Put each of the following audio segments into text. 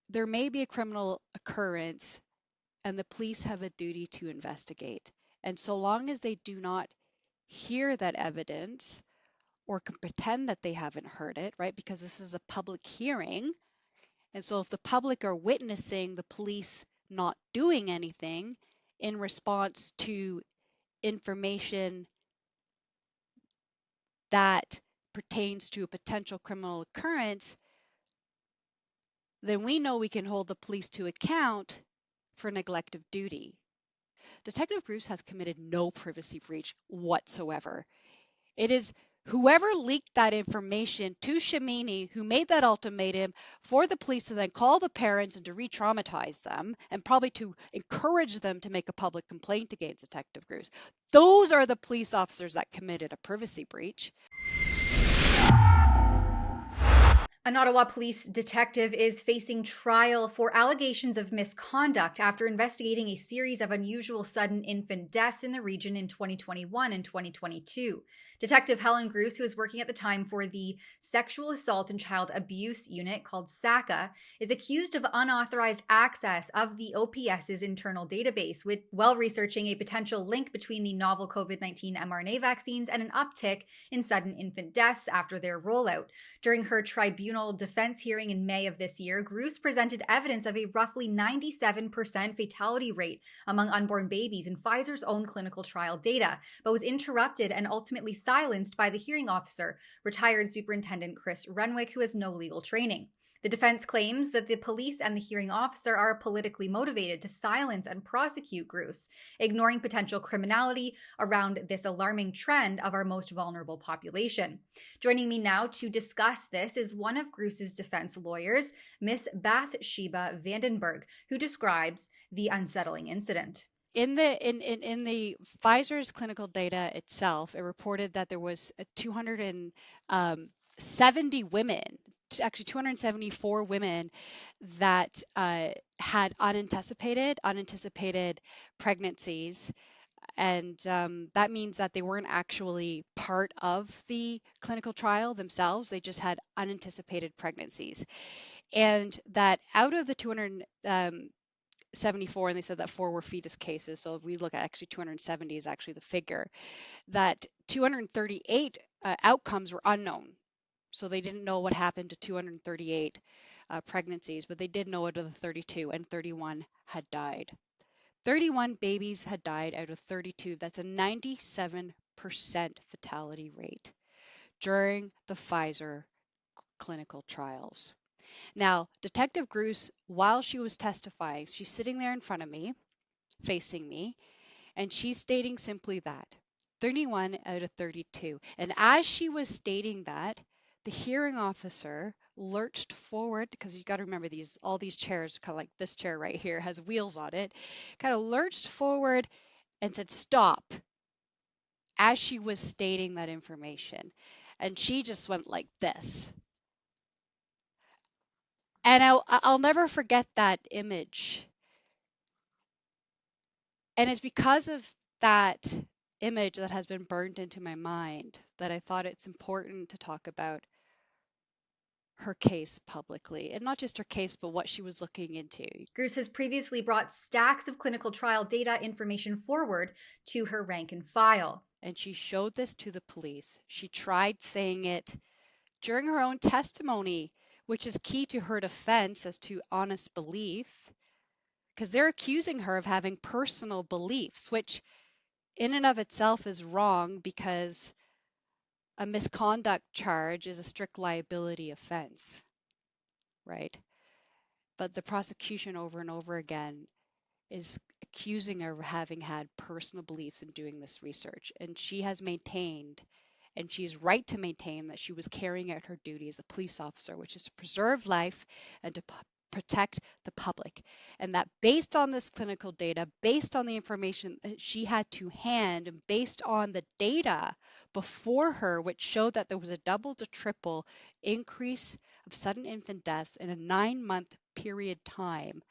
there may be a criminal occurrence and the police have a duty to investigate. And so long as they do not hear that evidence or can pretend that they haven't heard it, right? Because this is a public hearing. And so if the public are witnessing the police not doing anything in response to information that pertains to a potential criminal occurrence, then we know we can hold the police to account for neglect of duty. Detective Bruce has committed no privacy breach whatsoever. It is whoever leaked that information to Shamini who made that ultimatum for the police to then call the parents and to re-traumatize them and probably to encourage them to make a public complaint against Detective Bruce. Those are the police officers that committed a privacy breach. An Ottawa police detective is facing trial for allegations of misconduct after investigating a series of unusual sudden infant deaths in the region in 2021 and 2022. Detective Helen Gruce, who was working at the time for the Sexual Assault and Child Abuse Unit called SACA, is accused of unauthorized access of the OPS's internal database, while researching a potential link between the novel COVID-19 mRNA vaccines and an uptick in sudden infant deaths after their rollout. During her tribunal defense hearing in May of this year, Gruce presented evidence of a roughly 97% fatality rate among unborn babies in Pfizer's own clinical trial data, but was interrupted and ultimately silenced by the hearing officer, retired Superintendent Chris Renwick, who has no legal training. The defense claims that the police and the hearing officer are politically motivated to silence and prosecute Gruce, ignoring potential criminality around this alarming trend of our most vulnerable population. Joining me now to discuss this is one of Gruce's defense lawyers, Miss Bathsheba Vandenberg, who describes the unsettling incident. In the Pfizer's clinical data itself, it reported that there was 270 women, actually 274 women that had unanticipated pregnancies, and that means that they weren't actually part of the clinical trial themselves. They just had unanticipated pregnancies, and that out of the 274, and they said that 4 were fetus cases. So if we look at actually 270 is actually the figure, that 238 outcomes were unknown. So they didn't know what happened to 238 pregnancies, but they did know out of the 32, and 31 had died. 31 babies had died out of 32. That's a 97% fatality rate during the Pfizer clinical trials. Now, Detective Gruce, while she was testifying, she's sitting there in front of me, facing me, and she's stating simply that 31 out of 32. And as she was stating that, the hearing officer lurched forward, because you got to remember all these chairs, kind of like this chair right here has wheels on it, kind of lurched forward and said, "Stop," as she was stating that information. And she just went like this. And I'll never forget that image. And it's because of that image that has been burned into my mind that I thought it's important to talk about her case publicly, and not just her case, but what she was looking into. Gruce has previously brought stacks of clinical trial data information forward to her rank and file. And she showed this to the police. She tried saying it during her own testimony, which is key to her defense as to honest belief, because they're accusing her of having personal beliefs, which in and of itself is wrong, because a misconduct charge is a strict liability offense, right? But the prosecution over and over again is accusing her of having had personal beliefs in doing this research. And she has maintained, and she's right to maintain, that she was carrying out her duty as a police officer, which is to preserve life and to protect the public. And that based on this clinical data, based on the information that she had to hand, and based on the data before her, which showed that there was a double to triple increase of sudden infant deaths in a 9-month period time,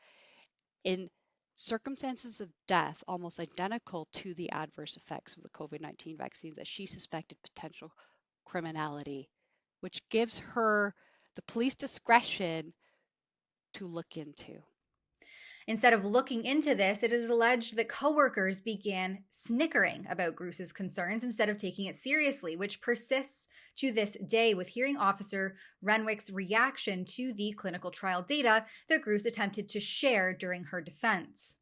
in circumstances of death almost identical to the adverse effects of the COVID-19 vaccines, that she suspected potential criminality, which gives her the police discretion to look into. Instead of looking into this, it is alleged that coworkers began snickering about Gruce's concerns instead of taking it seriously, which persists to this day, with hearing officer Renwick's reaction to the clinical trial data that Gruce attempted to share during her defense.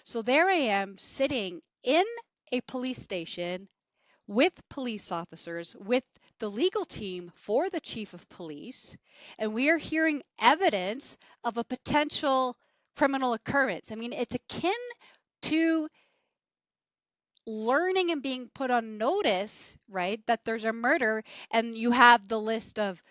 So there I am sitting in a police station with police officers, with the legal team for the chief of police, and we are hearing evidence of a potential criminal occurrence. I mean, it's akin to learning and being put on notice, right, that there's a murder and you have the list of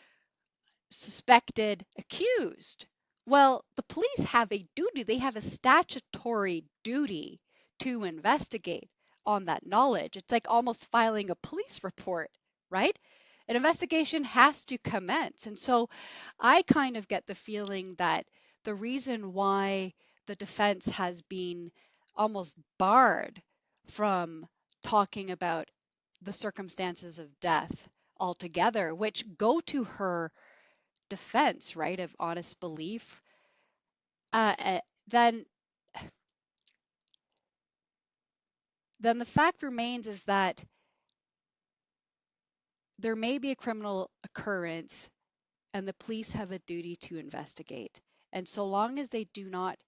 suspected accused. Well, the police have a duty, they have a statutory duty to investigate on that knowledge. It's like almost filing a police report, right? An investigation has to commence. And so I kind of get the feeling that the reason why the defense has been almost barred from talking about the circumstances of death altogether, which go to her defense, right, of honest belief, uh, then then the fact remains is that there may be a criminal occurrence and the police have a duty to investigate. And so long as they do not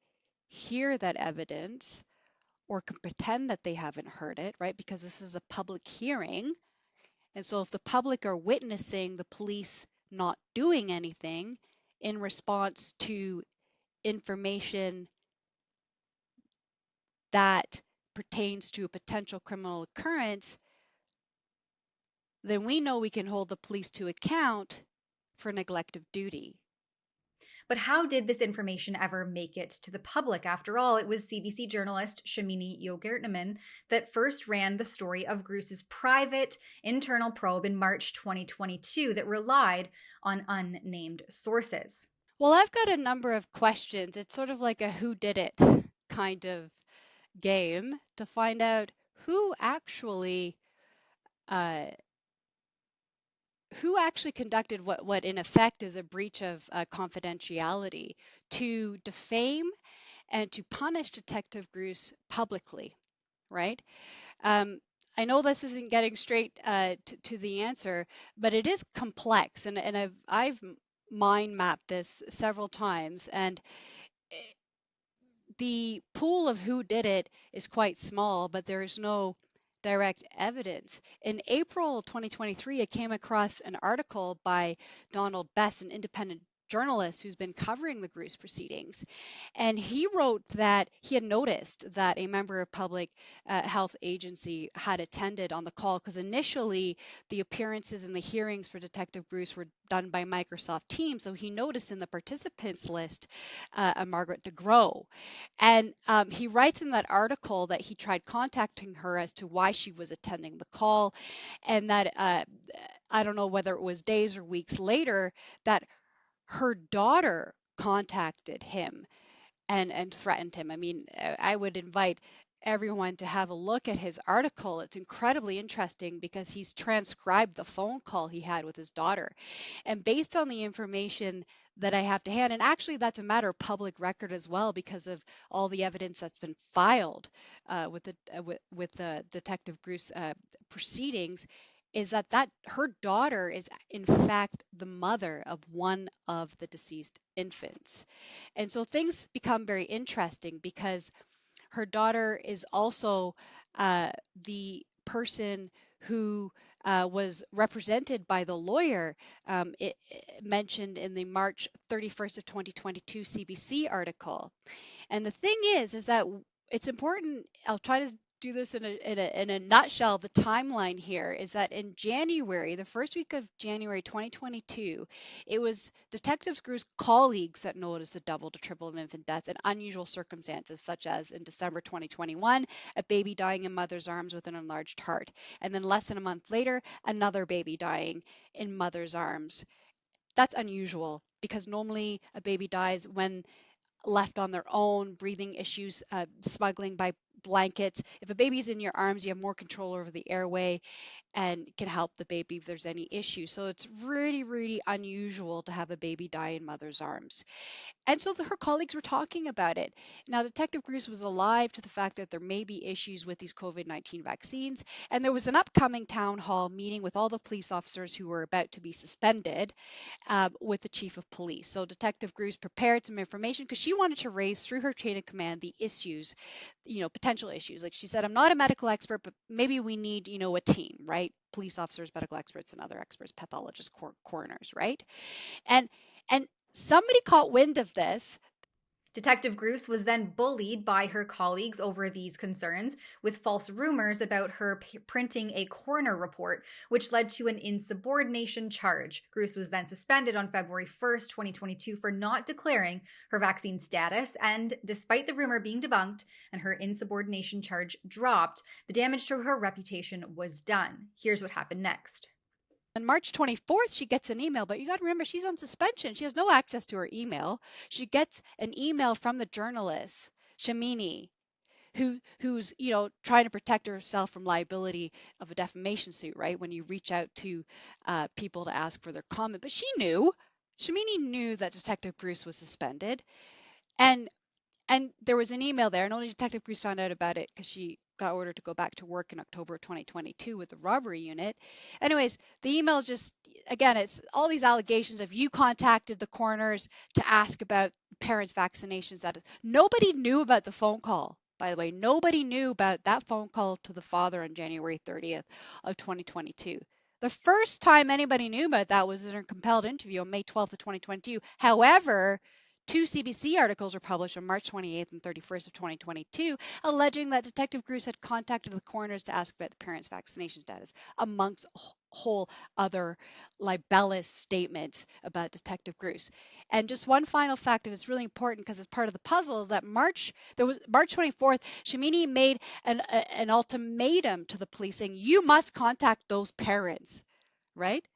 hear that evidence or can pretend that they haven't heard it, right, because this is a public hearing. And so if the public are witnessing the police not doing anything in response to information that pertains to a potential criminal occurrence, then we know we can hold the police to account for neglect of duty. But how did this information ever make it to the public? After all, it was CBC journalist Shamini Yogertneman that first ran the story of Gruce's private internal probe in March 2022 that relied on unnamed sources. Well, I've got a number of questions. It's sort of like a who did it kind of game to find out who actually uh, conducted what in effect is a breach of confidentiality to defame and to punish Detective Gruce publicly, right? Um, I know this isn't getting straight to the answer, but it is complex, and I've mind mapped this several times, and the pool of who did it is quite small, but there is no direct evidence. In April 2023, I came across an article by Donald Best, an independent journalist who's been covering the Gruce proceedings. And he wrote that he had noticed that a member of public health agency had attended on the call because initially the appearances and the hearings for Detective Gruce were done by Microsoft Teams. So he noticed in the participants list a Margaret DeGros. And he writes in that article that he tried contacting her as to why she was attending the call, and that I don't know whether it was days or weeks later that her daughter contacted him and threatened him. I mean, I would invite everyone to have a look at his article. It's incredibly interesting because he's transcribed the phone call he had with his daughter. And based on the information that I have to hand, and actually that's a matter of public record as well because of all the evidence that's been filed with the Detective Gruce proceedings, is that her daughter is in fact the mother of one of the deceased infants. And so things become very interesting because her daughter is also the person who was represented by the lawyer mentioned in the March 31st of 2022 CBC article. And the thing is that it's important. I'll try to do this in a nutshell. The timeline here is that in January, the first week of January 2022, it was Detective Gruce's colleagues that noticed the double to triple of infant deaths in unusual circumstances, such as in December 2021, a baby dying in mother's arms with an enlarged heart. And then less than a month later, another baby dying in mother's arms. That's unusual because normally a baby dies when left on their own, breathing issues, smuggling by blankets. If a baby's in your arms, you have more control over the airway and can help the baby if there's any issue. So it's really, really unusual to have a baby die in mother's arms. And so her colleagues were talking about it. Now, Detective Bruce was alive to the fact that there may be issues with these COVID-19 vaccines. And there was an upcoming town hall meeting with all the police officers who were about to be suspended with the chief of police. So Detective Bruce prepared some information because she wanted to raise through her chain of command the issues, potential issues. Like she said, I'm not a medical expert, but maybe we need, a team, right? Police officers, medical experts, and other experts, pathologists, coroners, right? And and somebody caught wind of this. Detective Bruce was then bullied by her colleagues over these concerns with false rumors about her printing a coroner report, which led to an insubordination charge. Bruce was then suspended on February 1st, 2022, for not declaring her vaccine status. And despite the rumor being debunked and her insubordination charge dropped, the damage to her reputation was done. Here's what happened next. On March 24th, she gets an email, but you got to remember she's on suspension. She has no access to her email. She gets an email from the journalist, Shamini, who's trying to protect herself from liability of a defamation suit, right? When you reach out to people to ask for their comment, but Shamini knew that Detective Bruce was suspended, and and there was an email there, and only Detective Bruce found out about it because she got ordered to go back to work in October 2022 with the robbery unit. Anyways, the email is just, again, it's all these allegations of you contacted the coroners to ask about parents' vaccination status. Nobody knew about the phone call, by the way. Nobody knew about that phone call to the father on January 30th of 2022. The first time anybody knew about that was in her compelled interview on May 12th of 2022. However, two CBC articles were published on March 28th and 31st of 2022, alleging that Detective Bruce had contacted the coroners to ask about the parents' vaccination status, amongst a whole other libelous statements about Detective Bruce. And just one final fact that is really important because it's part of the puzzle is that March 24th, Shamini made an ultimatum to the police saying, you must contact those parents, right?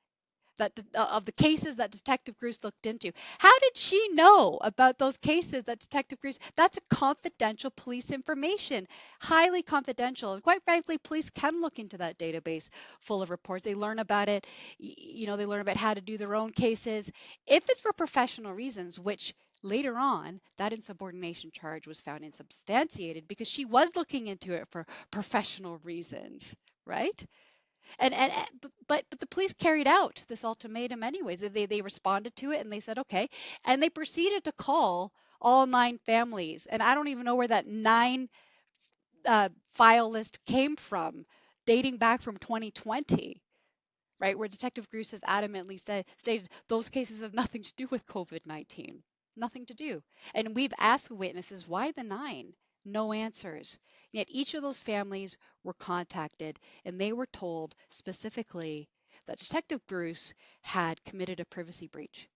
That of the cases that Detective Bruce looked into. How did she know about those cases that Detective Bruce? That's a confidential police information, highly confidential. And quite frankly, police can look into that database full of reports. They learn about it. They learn about how to do their own cases. If it's for professional reasons, which later on, that insubordination charge was found insubstantiated because she was looking into it for professional reasons, right? And but the police carried out this ultimatum anyways. They responded to it and they said okay, and they proceeded to call all 9 families. And I don't even know where that 9 file list came from, dating back from 2020, right? Where Detective Bruce has adamantly stated those cases have nothing to do with COVID-19, nothing to do. And we've asked witnesses why the 9, no answers. Yet each of those families were contacted and they were told specifically that Detective Bruce had committed a privacy breach.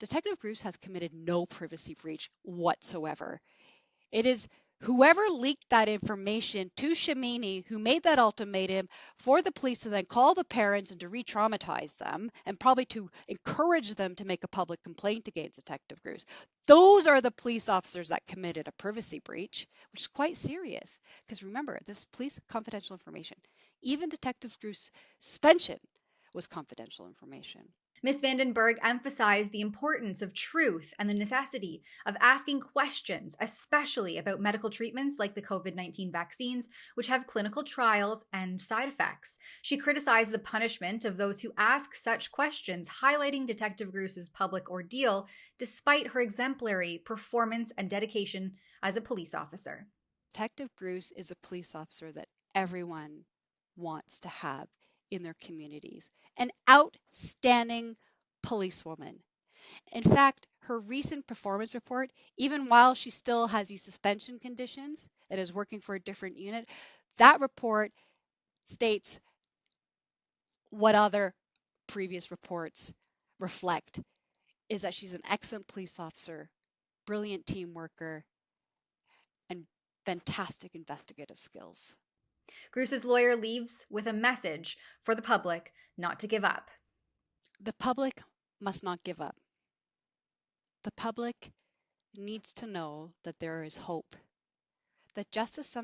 Detective Bruce has committed no privacy breach whatsoever. It is whoever leaked that information to Shamini who made that ultimatum for the police to then call the parents and to re-traumatize them and probably to encourage them to make a public complaint against Detective Bruce. Those are the police officers that committed a privacy breach, which is quite serious because remember, this is police confidential information. Even Detective Bruce's suspension was confidential information. Ms. Vandenberg emphasized the importance of truth and the necessity of asking questions, especially about medical treatments like the COVID-19 vaccines, which have clinical trials and side effects. She criticized the punishment of those who ask such questions, highlighting Detective Bruce's public ordeal despite her exemplary performance and dedication as a police officer. Detective Bruce is a police officer that everyone wants to have in their communities. An outstanding policewoman. In fact, her recent performance report, even while she still has these suspension conditions and is working for a different unit, that report states what other previous reports reflect is that she's an excellent police officer, brilliant team worker, and fantastic investigative skills. Bruce's lawyer leaves with a message for the public not to give up. The public must not give up. The public needs to know that there is hope, that justice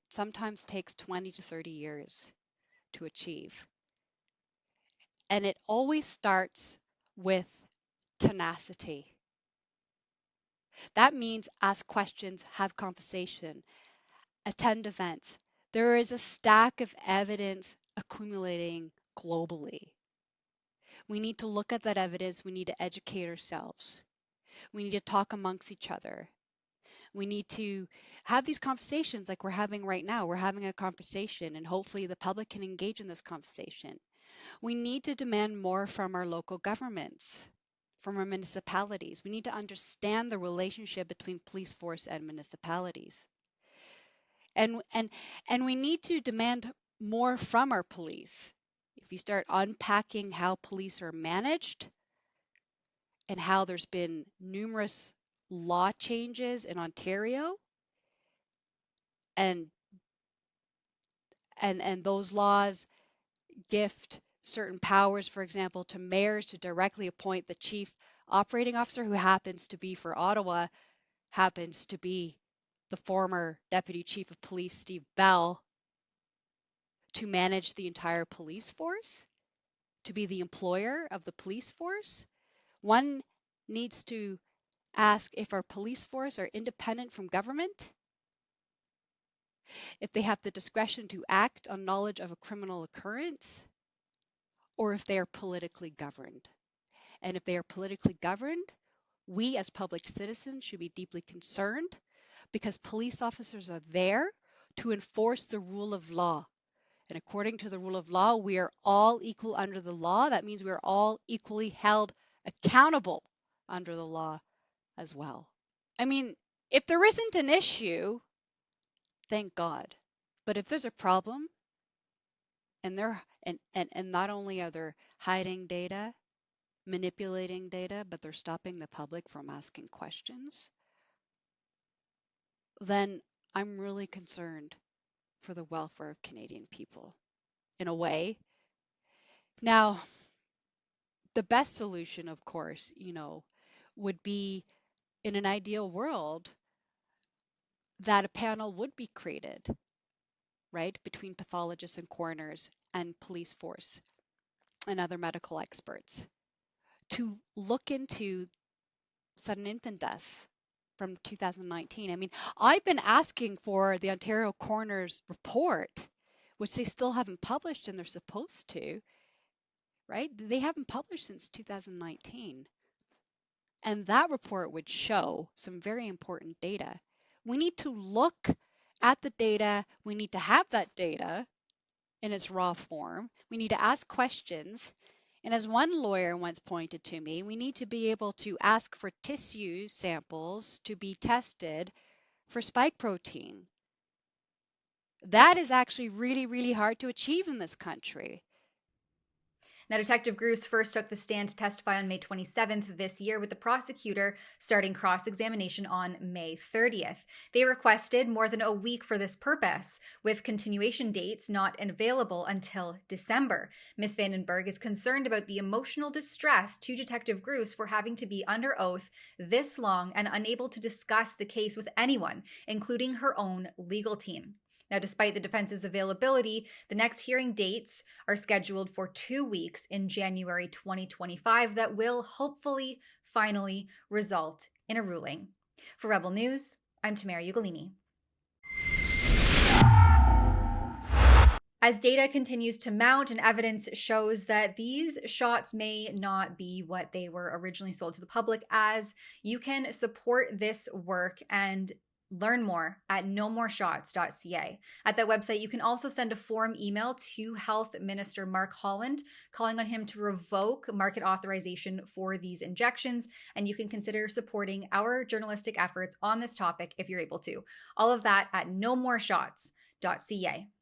sometimes takes 20 to 30 years to achieve. And it always starts with tenacity. That means ask questions, have conversation, attend events. There is a stack of evidence accumulating globally. We need to look at that evidence. We need to educate ourselves. We need to talk amongst each other. We need to have these conversations like we're having right now. We're having a conversation, and hopefully the public can engage in this conversation. We need to demand more from our local governments, from our municipalities. We need to understand the relationship between police force and municipalities. And we need to demand more from our police. If you start unpacking how police are managed and how there's been numerous law changes in Ontario, and and those laws gift certain powers, for example, to mayors to directly appoint the chief operating officer, who happens to be for Ottawa, happens to be the former deputy chief of police, Steve Bell, to manage the entire police force, to be the employer of the police force. One needs to ask if our police force are independent from government, if they have the discretion to act on knowledge of a criminal occurrence, or if they are politically governed. And if they are politically governed, we as public citizens should be deeply concerned, because police officers are there to enforce the rule of law. And according to the rule of law, we are all equal under the law. That means we are all equally held accountable under the law as well. I mean, if there isn't an issue, thank God. But if there's a problem, and not only are they hiding data, manipulating data, but they're stopping the public from asking questions, then I'm really concerned for the welfare of Canadian people in a way. Now, the best solution, of course, would be, in an ideal world, that a panel would be created, right, between pathologists and coroners and police force and other medical experts to look into sudden infant deaths from 2019. I mean, I've been asking for the Ontario coroner's report, which they still haven't published, and they're supposed to, right? They haven't published since 2019. And that report would show some very important data. We need to look at the data. We need to have that data in its raw form. We need to ask questions. And as one lawyer once pointed to me, we need to be able to ask for tissue samples to be tested for spike protein. That is actually really, really hard to achieve in this country. Now, Detective Gruce first took the stand to testify on May 27th this year, with the prosecutor starting cross-examination on May 30th. They requested more than a week for this purpose, with continuation dates not available until December. Ms. Vandenberg is concerned about the emotional distress to Detective Gruce for having to be under oath this long and unable to discuss the case with anyone, including her own legal team. Now, despite the defense's availability, the next hearing dates are scheduled for 2 weeks in January 2025 that will hopefully finally result in a ruling. For Rebel News, I'm Tamara Ugolini. As data continues to mount and evidence shows that these shots may not be what they were originally sold to the public as, you can support this work and learn more at nommoreshots.ca. At that website, you can also send a form email to Health Minister Mark Holland, calling on him to revoke market authorization for these injections, and you can consider supporting our journalistic efforts on this topic if you're able to. All of that at nommoreshots.ca.